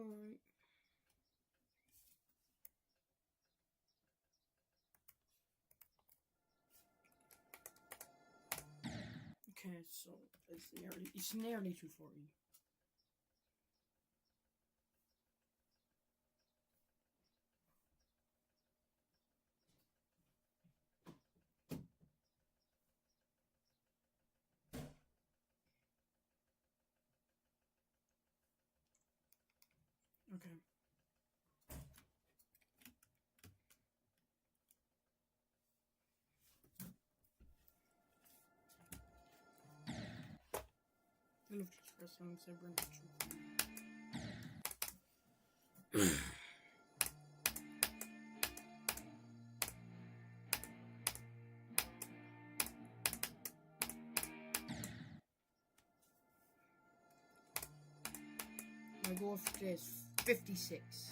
Alright. Okay, so it's nearly 240. Okay. I love to express songs, I bring the truth. My goal for today is 56.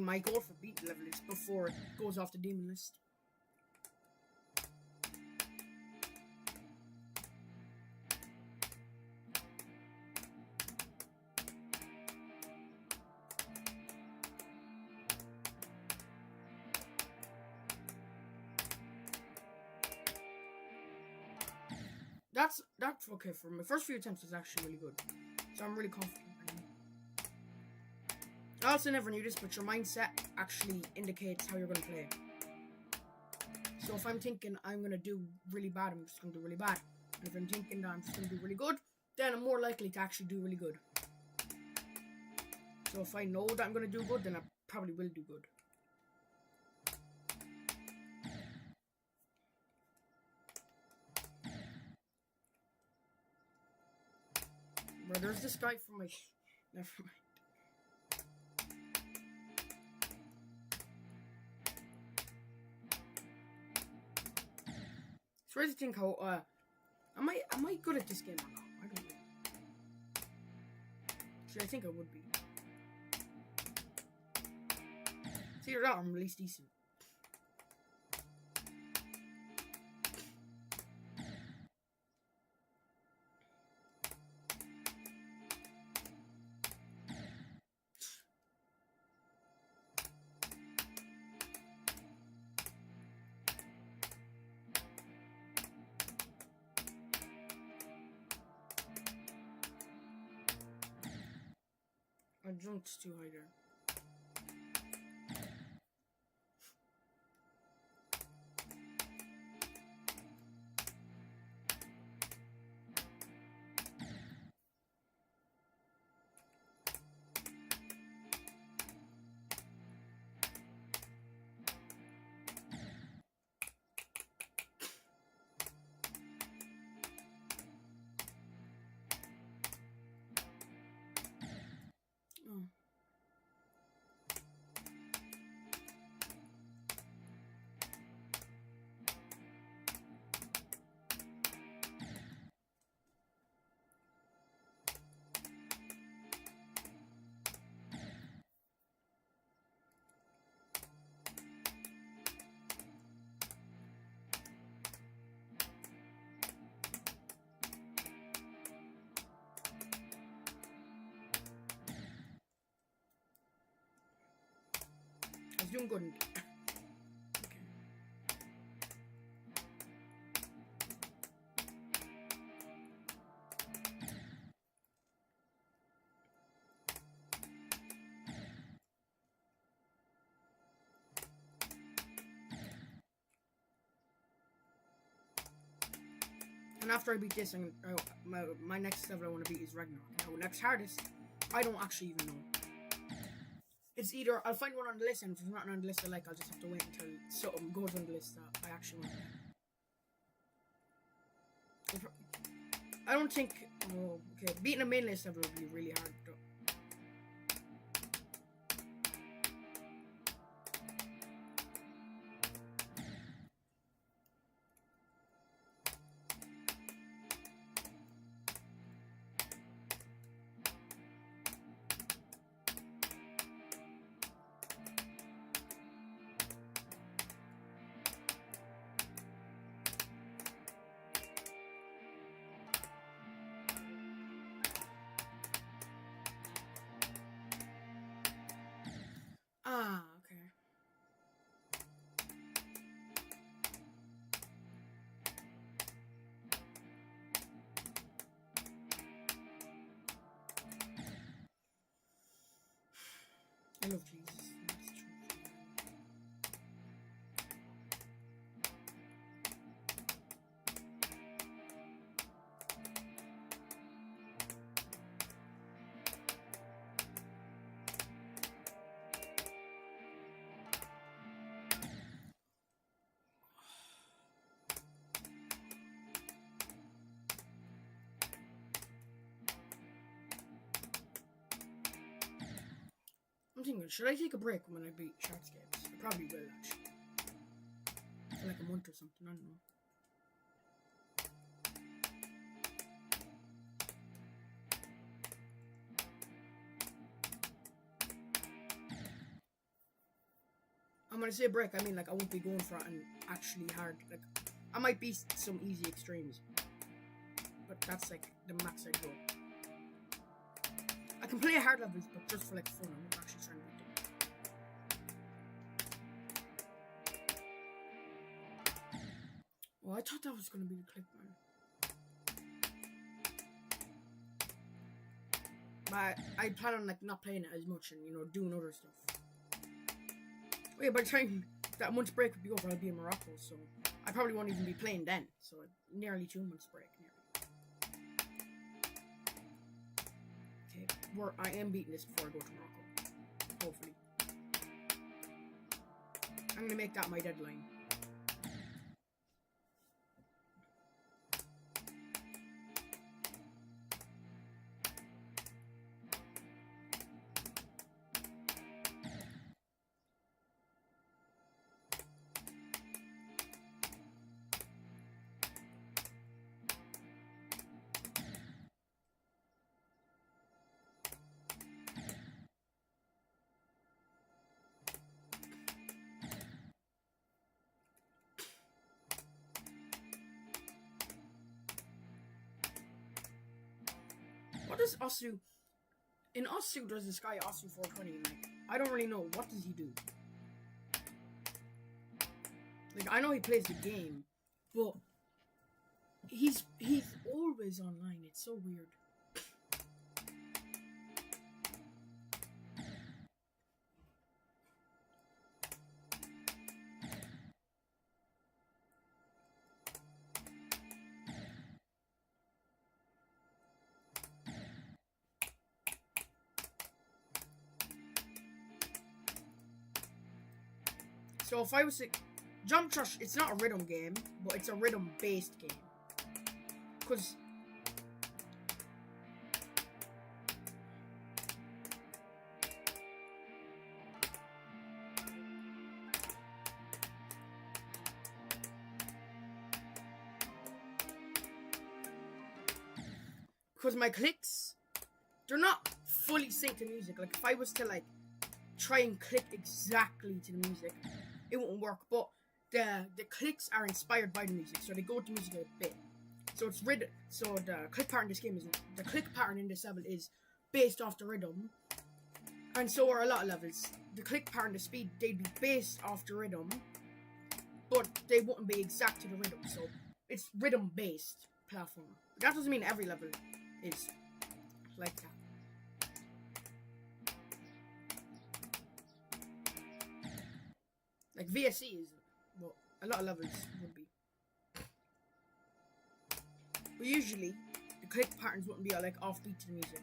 My goal for beat level is before it goes off the demon list. That's okay for my first few attempts is actually really good. So I'm really confident. I also never knew this, but your mindset actually indicates how you're going to play. So if I'm thinking I'm going to do really bad, I'm just going to do really bad. And if I'm thinking that I'm just going to do really good, then I'm more likely to actually do really good. So if I know that I'm going to do good, then I probably will do good. Bro, there's this guy from my... Never mind. It's crazy to think how, am I good at this game or not? I don't know. Actually, I think I would be. It's either that or I'm at least decent. I jumped too high there. Oh. I was doing good. Okay. And after I beat this, my next level I want to beat is Ragnarok. Now, next hardest, I don't actually even know. It's either I'll find one on the list, and if it's not on the list I like, I'll just have to wait until something goes on the list that I actually want. I don't think. Oh, okay. Beating a main list level would be really hard, though. I love cheese. That's true. I'm thinking, should I take a break when I beat Shardscapes? I probably will, actually. For like a month or something, I don't know. And when I say break, I mean like I won't be going for it and actually hard. Like, I might be some easy extremes, but that's like the max I'd go. I can play hard levels, but just for like fun. I'm not actually trying to beat them. Well, I thought that was going to be the clip, man. But I plan on like not playing it as much and, you know, doing other stuff. Oh yeah, by the time that month's break would be over, I'll be in Morocco, so I probably won't even be playing then. So nearly 2 months break. Okay, I am beating this before I go to Morocco. Hopefully. I'm gonna make that my deadline. What does Osu... In Osu, does this guy Osu 420, like, I don't really know. What does he do? Like, I know he plays the game, but he's always online. It's so weird. So if I was to... Jump Rush, it's not a rhythm game, but it's a rhythm-based game. Because... Because my clicks, they're not fully synced to music. Like, if I was to, like, try and click exactly to the music, it won't work. But the clicks are inspired by the music, so they go with the music a bit. So it's rhythm. So the click pattern in this game is the click pattern in this level is based off the rhythm, and so are a lot of levels. The click pattern, the speed, they'd be based off the rhythm, but they wouldn't be exact to the rhythm. So it's rhythm based platform. That doesn't mean every level is like that. Like VSC is, well, a lot of levels would be. But usually, the click patterns wouldn't be like offbeat to the music.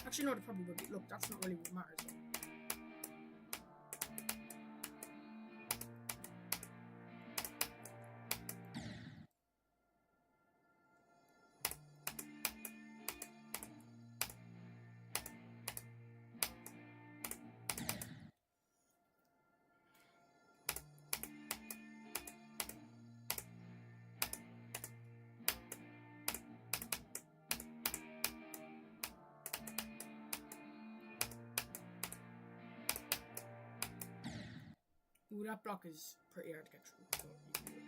Actually, no, they probably would be. Look, that's not really what matters though. Ooh, that block is pretty hard to get through. So you can do it.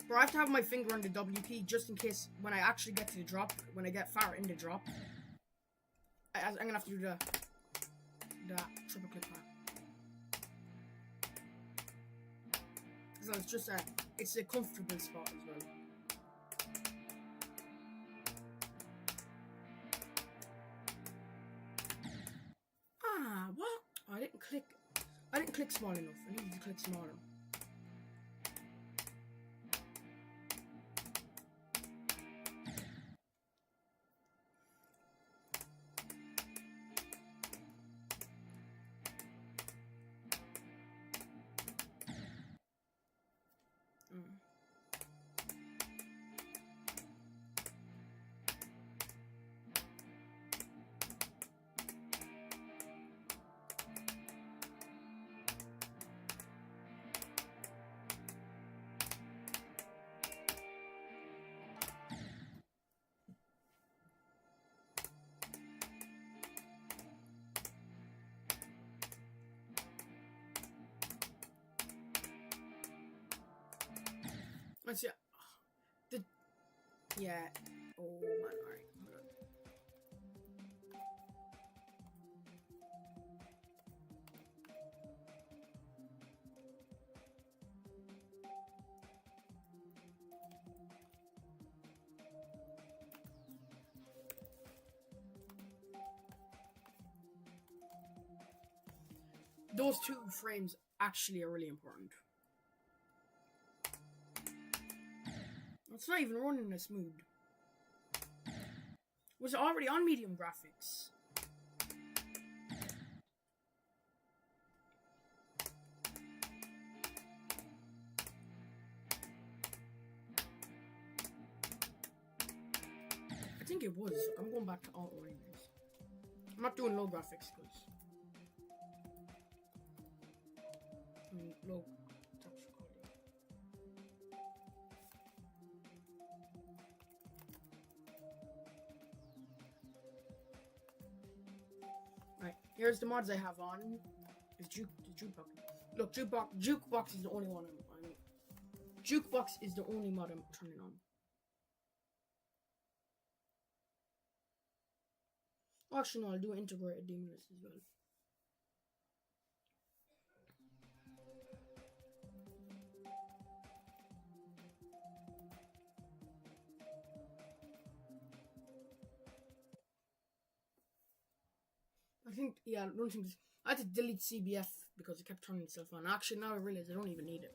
Bro, I have to have my finger on the W key just in case when I actually get to the drop, when I get far in the drop, I'm gonna have to do the triple click part. Because well. It's a comfortable spot as well. What? Oh, I didn't click small enough. I needed to click smaller. Let's see. Yeah. Oh man, alright. Those two frames actually are really important. It's not even running as smooth. Was it already on medium graphics? I think it was. I'm going back to auto anyways. I'm not doing low graphics because low texture quality. Right, here's the mods I have on. Is jukebox. Look, jukebox is the only one jukebox is the only mod I'm turning on. Actually, no, I'll do integrated demon list as well. I think, yeah, I don't think I had to delete CBF because it kept turning itself on. Actually, now I realize I don't even need it.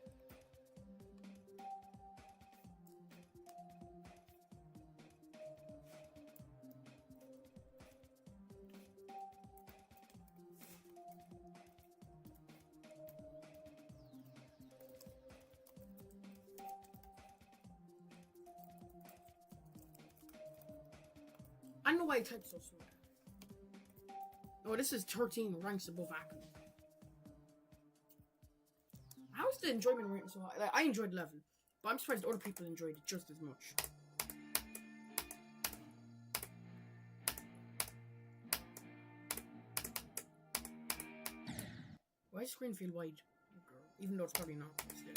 I don't know why I typed so slow. Oh, this is 13 ranks above Acme. How's the enjoyment rating so high? Like, I enjoyed the level, but I'm surprised other people enjoyed it just as much. Why does screen feel wide? Even though it's probably not. Still.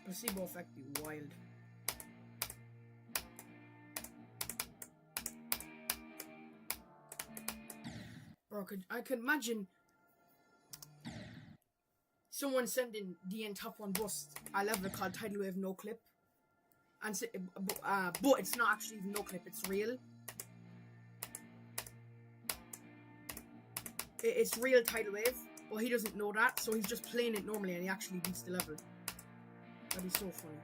Placebo effect be wild. Bro, I could imagine someone sending the top one bust a level called Tidal Wave No Clip, and but it's not actually even no clip; it's real. It's real Tidal Wave, but he doesn't know that, so he's just playing it normally, and he actually beats the level. That'd be so funny.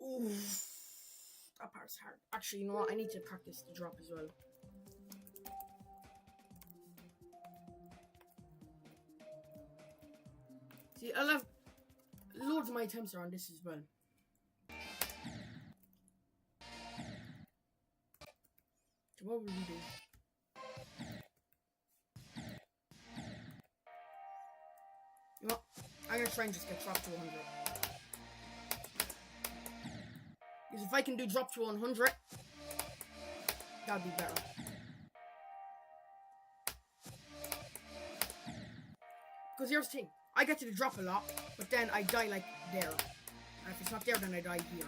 Oof. That part's hard. Actually, you know what? I need to practice the drop as well. See, I'll have loads of my attempts are on this as well. So what will we do? You know what? I'm gonna try and just get dropped to 100. Because if I can do drop to 100, that'd be better. Because here's the thing. I get to the drop a lot, but then I die like there. And if it's not there, then I die here.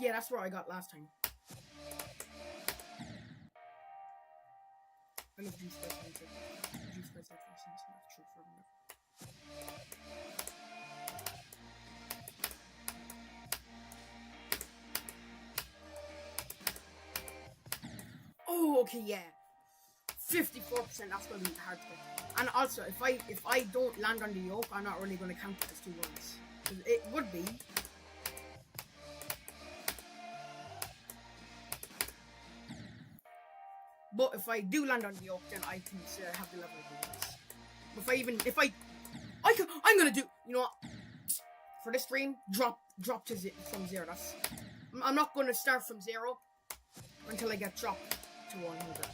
Yeah, that's where I got last time. I love juice spice. Juice spice actually seems not true for me. Oh, okay, yeah. 54%, that's gonna be hard to get. And also, if I don't land on the yoke, I'm not really gonna count it as 2 ones. It would be. But if I do land on the yoke, then I can have the level of the ones. I'm gonna do, you know what? For this stream, drop to from 0. I'm not gonna start from 0 until I get dropped to 100.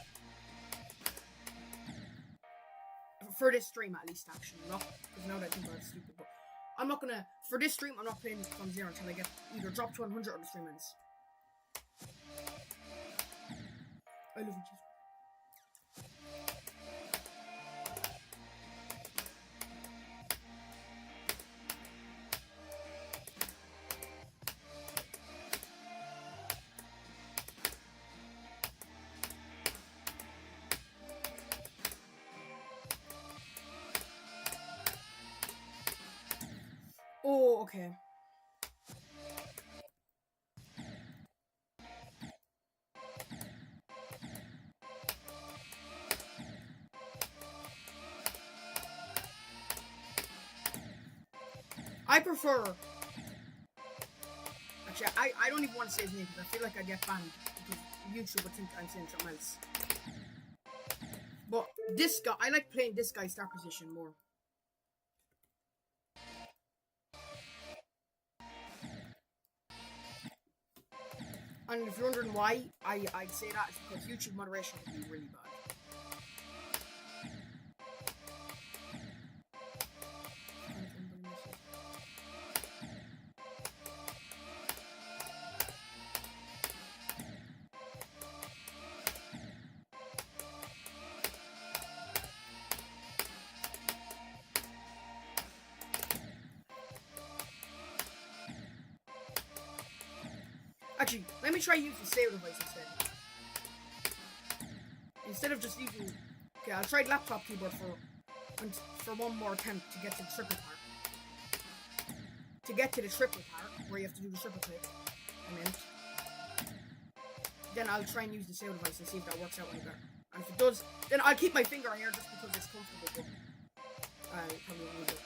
For this stream, at least, actually, not because now that I think I'm stupid. But I'm not gonna, for this stream, I'm not playing from 0 until I get either dropped to 100 or the stream ends. I love you. Oh, okay. I prefer... Actually, I don't even want to say his name because I feel like I get banned because YouTube would think I'm saying something else. But this guy, I like playing this guy's start position more. And if you're wondering why I'd say that, it's because YouTube moderation can be really bad. Actually, let me try using save device instead. Instead of just using... Okay, I'll try laptop keyboard for one more attempt to get to the triple part. To get to the triple part, where you have to do the triple click, then I'll try and use the save device and see if that works out any better. And if it does, then I'll keep my finger here just because it's comfortable, but I probably won't use it.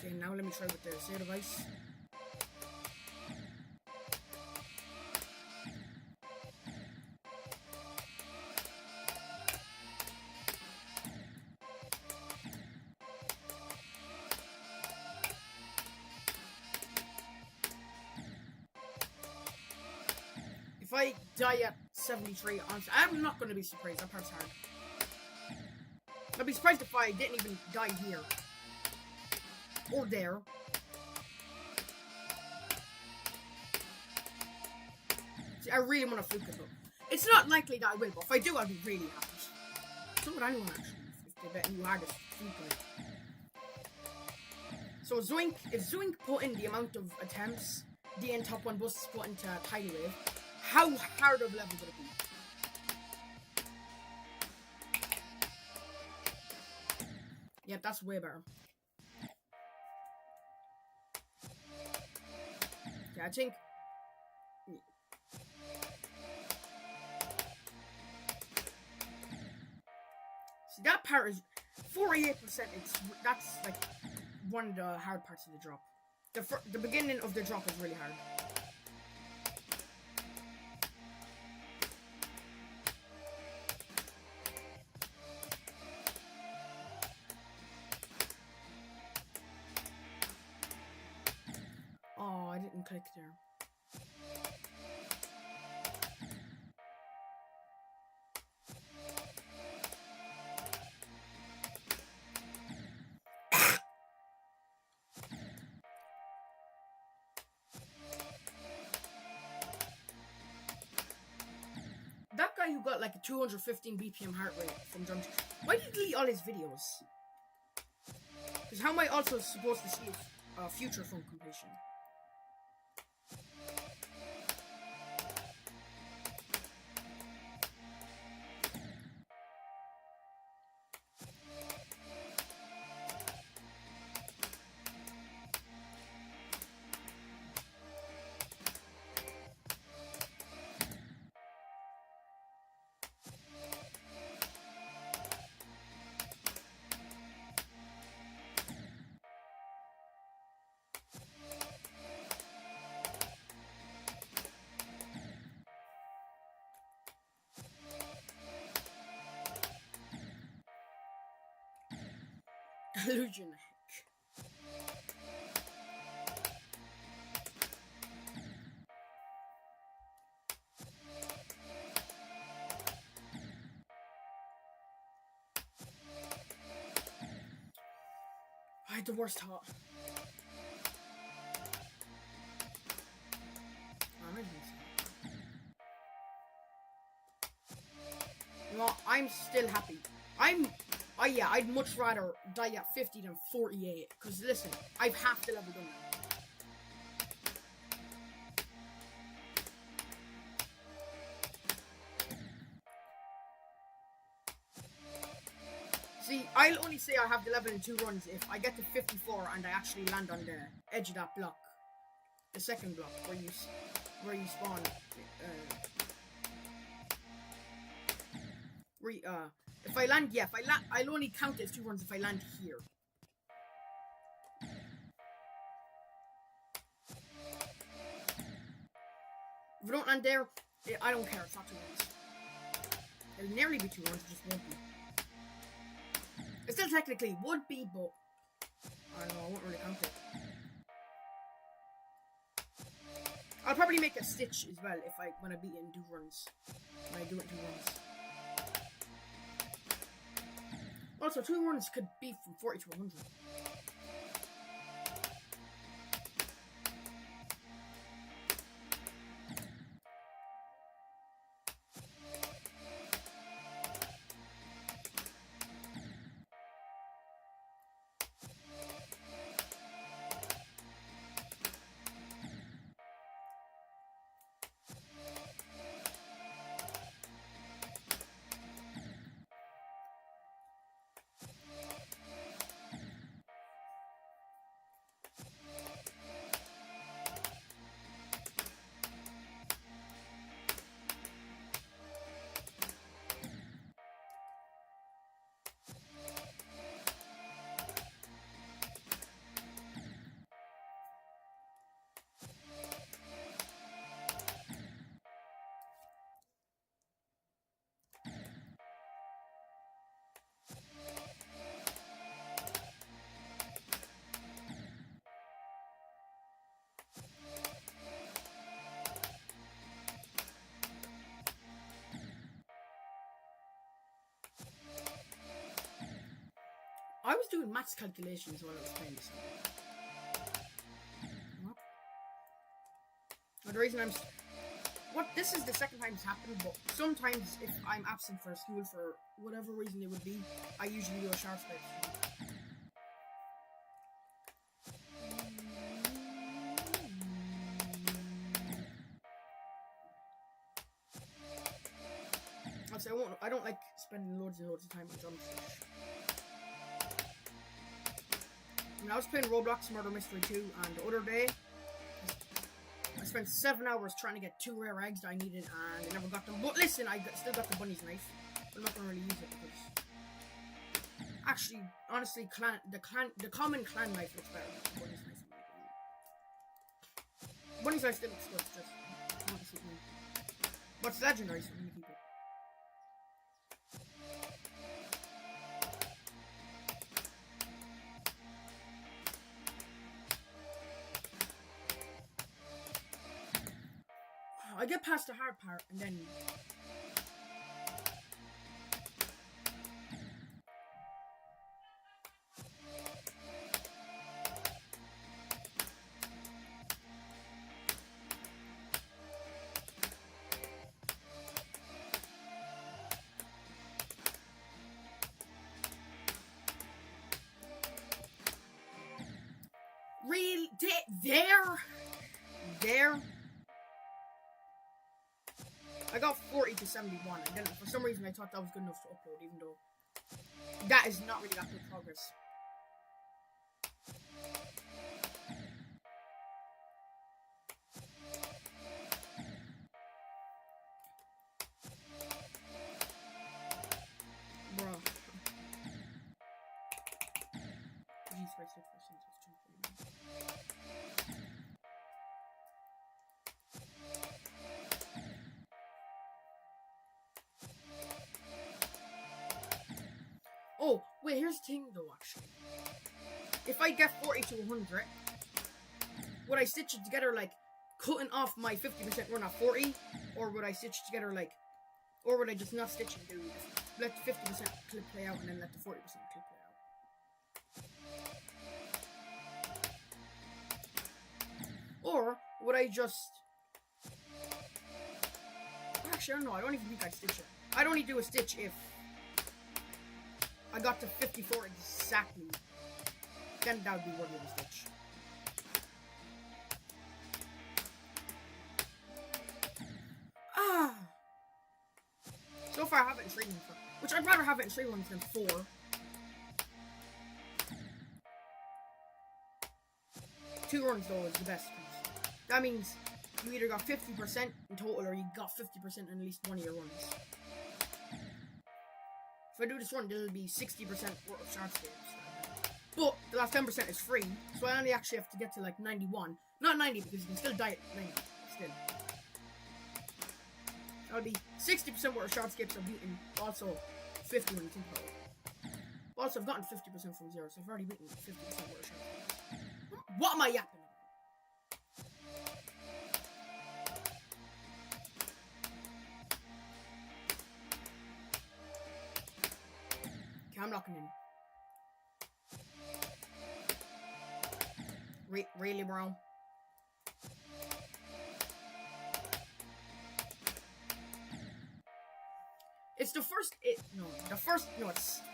Okay, now let me try with the save device. If I die at 73, honestly, I'm not going to be surprised. That part's hard. I'd be surprised if I didn't even die here. Or there. See, I really want to fluke it though. It's not likely that I will, but if I do, I'll be really happy. So would anyone actually, if they bet you hardest fluking it. So Zoink, if Zoink put in the amount of attempts DN Top 1 buses put into Tidal Wave, how hard of a level would it be? Yep, that's way better. Yeah, I think... See, that part is... 48%, that's like one of the hard parts of the drop. The beginning of the drop is really hard. Oh, I didn't click there. got like a 215 BPM heart rate from jump. Why do you delete all his videos? Because how am I also supposed to see a future phone completion? Illusion heck. I had the worst thought. You know, I'm still happy. Yeah, I'd much rather die at 50 than 48. Because listen, I've half the level done now. See, I'll only say I have the level in 2 runs if I get to 54 and I actually land on the edge of that block. The second block where you spawn. If I land, I'll only count it as 2 runs if I land here. If I don't land there, I don't care. It's not 2 runs. It'll nearly be 2 runs, it just won't be. It still technically would be, but I don't know, I won't really count it. I'll probably make a stitch as well when I beat it in 2 runs. When I do it in 2 runs. Also, 2 runs could be from 40 to 100. I was doing maths calculations while I was playing this. What? The reason this is the second time it's happened, but sometimes if I'm absent for school for whatever reason it would be, I usually do a Shardscapes. I don't like spending loads and loads of time on jump. When I was playing Roblox Murder Mystery 2, and the other day, I spent 7 hours trying to get 2 rare eggs that I needed, and I never got them. But listen, still got the bunny's knife. But I'm not gonna really use it because, actually, honestly, the common clan knife looks better than the bunny's knife. Bunny's knife still looks good. Just want to see me. But it's legendary, so I'm gonna keep it. I get past the hard part and then There. I got 40 to 71, and then for some reason I thought that was good enough to upload, even though that is not really that good progress. Bro. Jesus Christ, 6%. Oh, wait, here's the thing though, actually. If I get 40 to 100, would I stitch it together like cutting off my 50% run at 40? Or would I stitch it together like, or would I just not stitch and do let the 50% clip play out and then let the 40% clip play out? Or would I just... Actually, I don't know. I don't even think I'd stitch it. I'd only do a stitch if I got to 54 exactly. Then that would be worthy of a stitch. So far I have it in 3 runs, which I'd rather have it in 3 runs than 4. 2 runs though is the best. That means you either got 50% in total or you got 50% in at least one of your runs. If I do this run, it'll be 60% worth of Shardscapes. But the last 10% is free, so I only actually have to get to like 91. Not 90 because you can still die at 90. Still. That'll be 60% worth of Shardscapes I've beaten. Also 50 when you think about it. Also, I've gotten 50% from 0, so I've already beaten 50% worth of Shardscapes. What am I yapping about? Okay, I'm locking in. Really, bro? It's the first. It's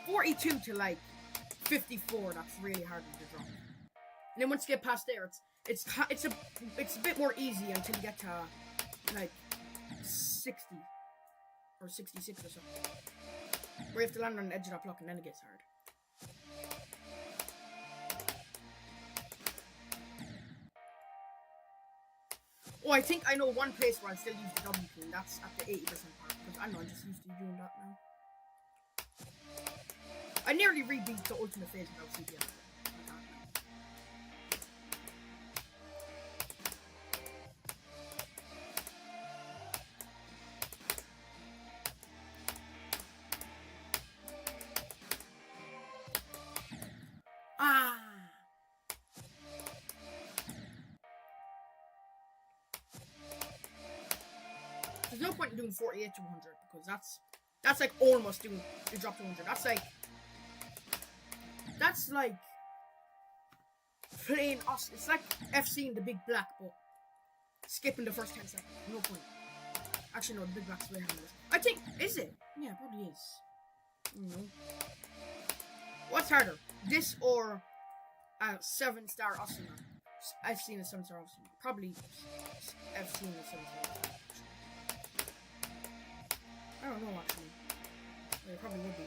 42 to like 54. That's really hard to drop. And then once you get past there, it's a bit more easy until you get to like 60 or 66 or something. Where you have to land on the edge of that block and then it gets hard. Oh, I think I know one place where I still use the W key, and that's at the 80% part. Because I know I'm just used to doing that now. I nearly rebeat the ultimate phase without CPS. There's no point in doing 48 to 100 because that's like almost doing the drop to 100. That's like playing us. It's like FC in the big black, but skipping the first 10 seconds. No point. Actually, no, the big black's way harder. I think, is it? Yeah, it probably is. What's harder? This or a 7-star Osima? I've seen a 7-star Osima. Probably I've seen a 7-star Osima. I don't know actually. It probably would be.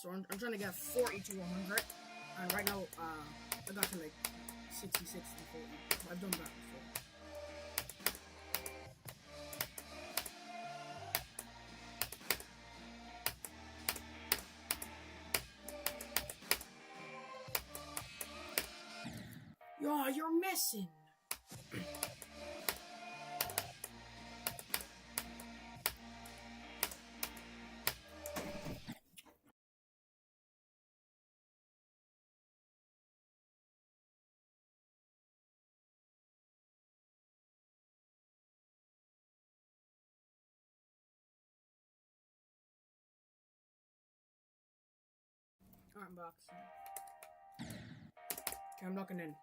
So I'm trying to get 40 to 100. And right now, I got to like 66 and 40. I've done that before. Yo, you're missing. Alright, I'm back. Okay, I'm locking in.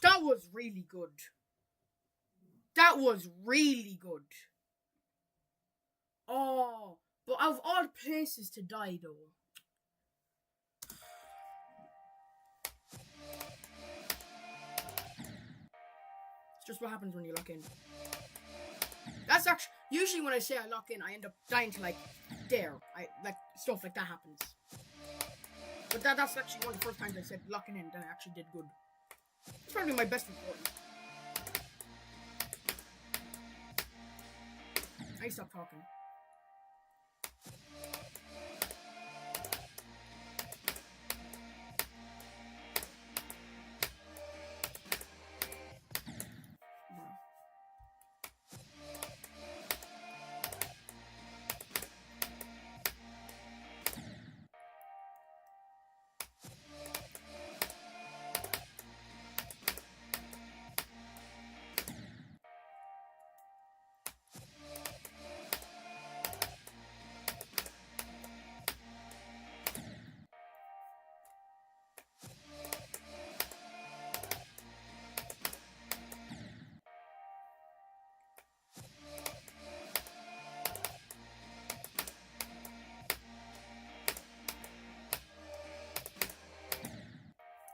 That was really good. That was really good. Oh, but of all places to die, though. It's just what happens when you lock in. That's actually usually when I say I lock in, I end up dying to like there. Like stuff like that happens. But that's actually one of the first times I said locking in that I actually did good. It's probably my best recording. I stop talking.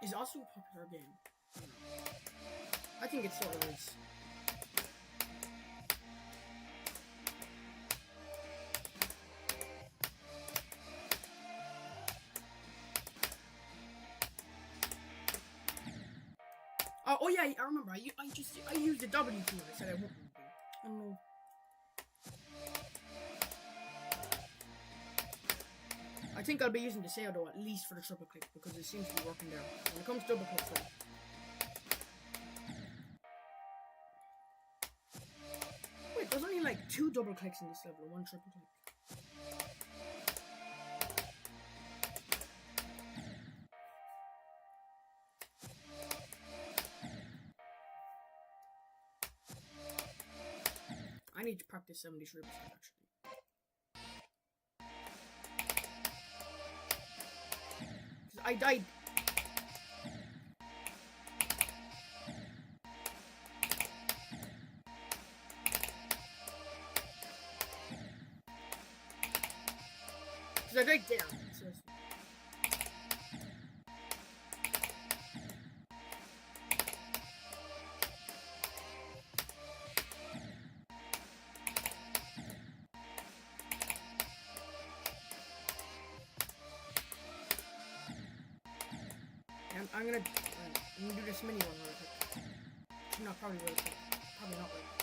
Is also a popular game. I think it sort of is. Oh yeah, I remember. I used the W key. I said I wouldn't be. I know. I think I'll be using the sail though, at least for the triple click, because it seems to be working there. When it comes to double clicks though. Wait, there's only like 2 double clicks in this level, 1 triple click. I need to practice 73% actually. I died. Because I died there. Seriously. I'm gonna do this mini one real quick. No, probably real quick. Probably not real quick.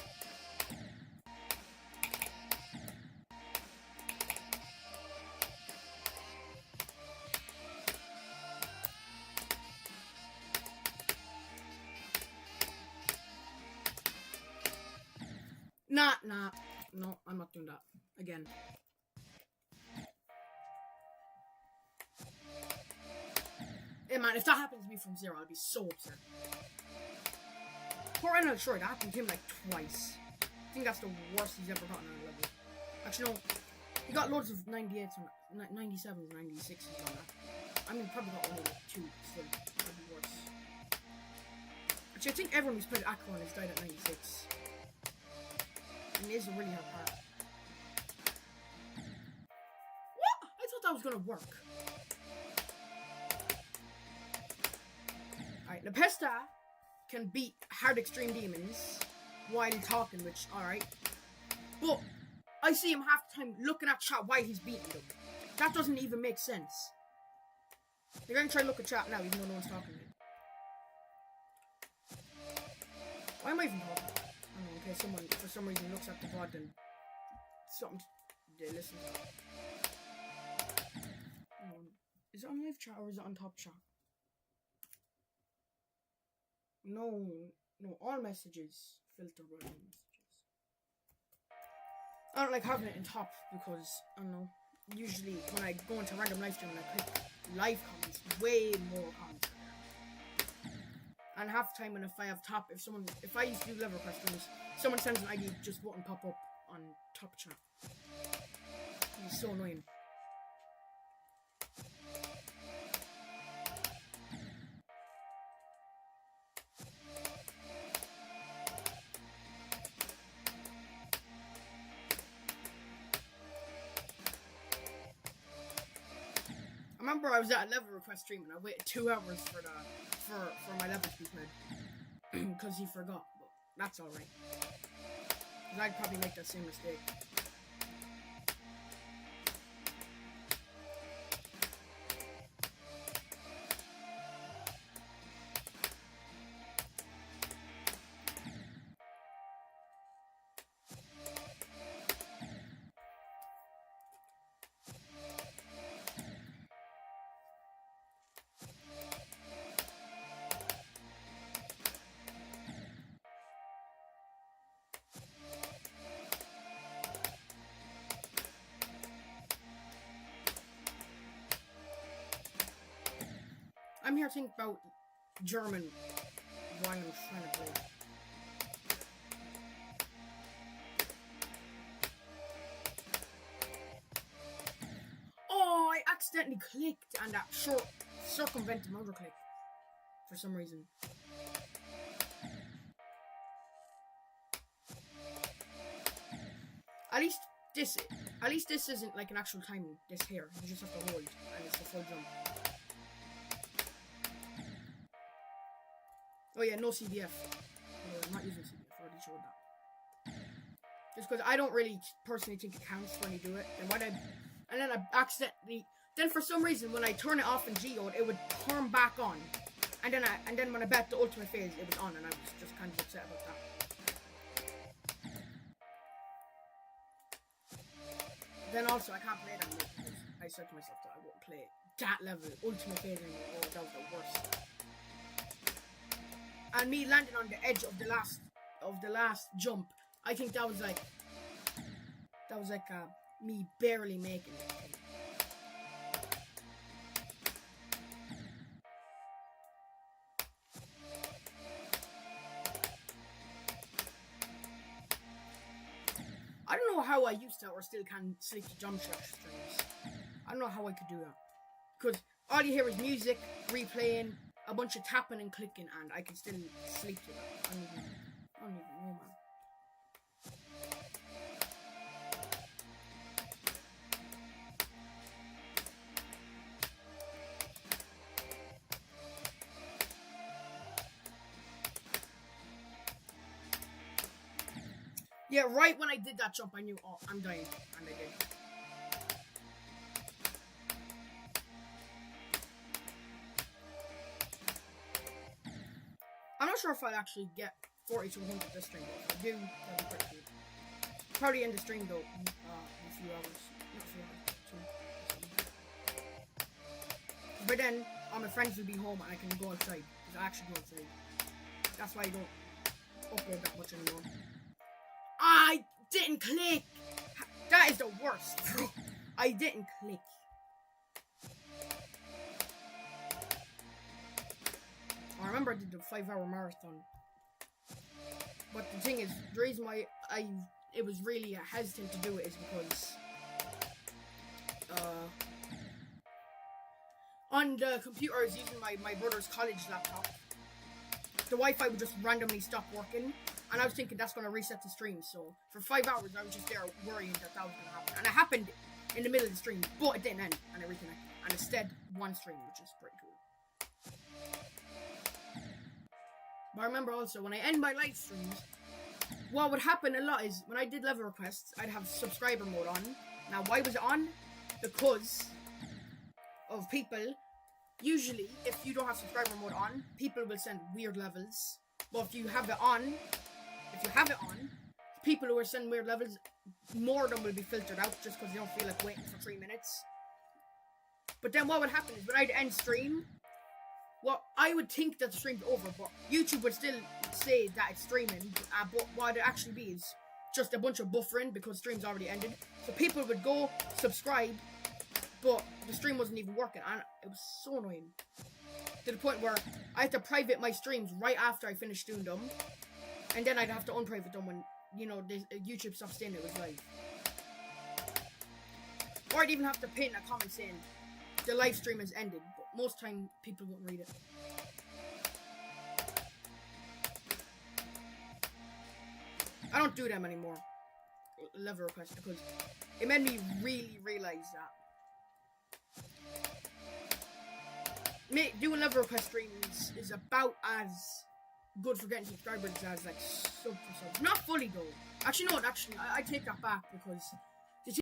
Nah. No, I'm not doing that. Again. Hey man, if that happens to me from 0, I'll be so upset. Poor Reynolds, sure, that happened to him like twice. I think that's the worst he's ever gotten on a level. Actually, no. He got loads of 98s, 97s, 96s on that. I mean, probably got only like 2, still. That'd be worse. Which I think everyone who's played Acheron has died at 96. And it is a really hard part. What? I thought that was gonna work. Alright, Nepesta can beat hard extreme demons while talking, which, alright. But I see him half the time looking at chat while he's beating them. That doesn't even make sense. You're gonna try to look at chat now, even though no one's talking to me. Why am I even talking? I don't know, okay, someone for some reason looks at the VOD and something they listen to. Is it on live chat or is it on top chat? No, all messages filter by all messages. I don't like having it in top because, I don't know, usually when I go into random live stream and I click live comments, way more comments. And half the time when if I have top, if I used to do level request streams, someone sends an ID, just wouldn't pop up on top chat. It's so annoying. I remember I was at a level request stream and I waited 2 hours for my level to be played because he forgot, but that's alright. Because I'd probably make that same mistake. I'm here to think about German while I'm trying to play. Oh, I accidentally clicked and that circumvented motor click for some reason. At least this isn't like an actual timing. This here, you just have to hold, and it's a full jump. Oh yeah, no CDF. No, I'm not using CDF. I already showed that. Just because I don't really personally think it counts when you do it. And then I accidentally. Then for some reason, when I turn it off in Geode, it would turn back on. And then when I bet the ultimate phase, it was on, and I was just kind of upset about that. Then also, I can't play it anymore because I said to myself that I won't play it. That level, ultimate phase anymore. Oh, that was the worst. And me landing on the edge of the last jump, I think that was like me barely making it. I don't know how I used to or still can sleep to jump shot streams. I don't know how I could do that. Because all you hear is music, replaying, a bunch of tapping and clicking, and I can still sleep to that. I don't even know, man. Yeah, right when I did that jump, I knew, oh, I'm dying, and I did. I'm not sure if I'll actually get 40 to 100 this stream, but if I do, that'll be pretty good. Probably end the stream though, in a few hours. Not a few hours, 2. But then, all my friends will be home and I can go outside. Because I actually go outside. That's why I don't upload that much anymore. I didn't click! That is the worst. I didn't click. I remember I did the 5-hour marathon. But the thing is, the reason why it was really hesitant to do it is because on the computer I was using my brother's college laptop. the Wi-Fi would just randomly stop working. And I was thinking that's going to reset the stream. So for 5 hours, I was just there worrying that was going to happen. And it happened in the middle of the stream, but it didn't end. And it reconnected. And instead, one stream, which is pretty cool. But I remember also, when I end my live streams, what would happen a lot is, when I did level requests, I'd have subscriber mode on. Now, why was it on? Because of people. Usually, if you don't have subscriber mode on, people will send weird levels. But if you have it on, people who are sending weird levels, more of them will be filtered out just because they don't feel like waiting for 3 minutes. But then what would happen is, when I'd end stream, well, I would think that the stream's over, but YouTube would still say that it's streaming, but what it actually be is just a bunch of buffering because stream's already ended. So people would go subscribe, but the stream wasn't even working, and it was so annoying. To the point where I had to private my streams right after I finished doing them, and then I'd have to unprivate them when, you know, YouTube stopped saying it was live. Or I'd even have to pin a comment saying the live stream has ended, but most time people won't read it. I don't do them anymore, level requests, because it made me really realize that doing level request streams is about as good for getting subscribers as like sub for subs. Not fully though. Actually, no. I take that back, because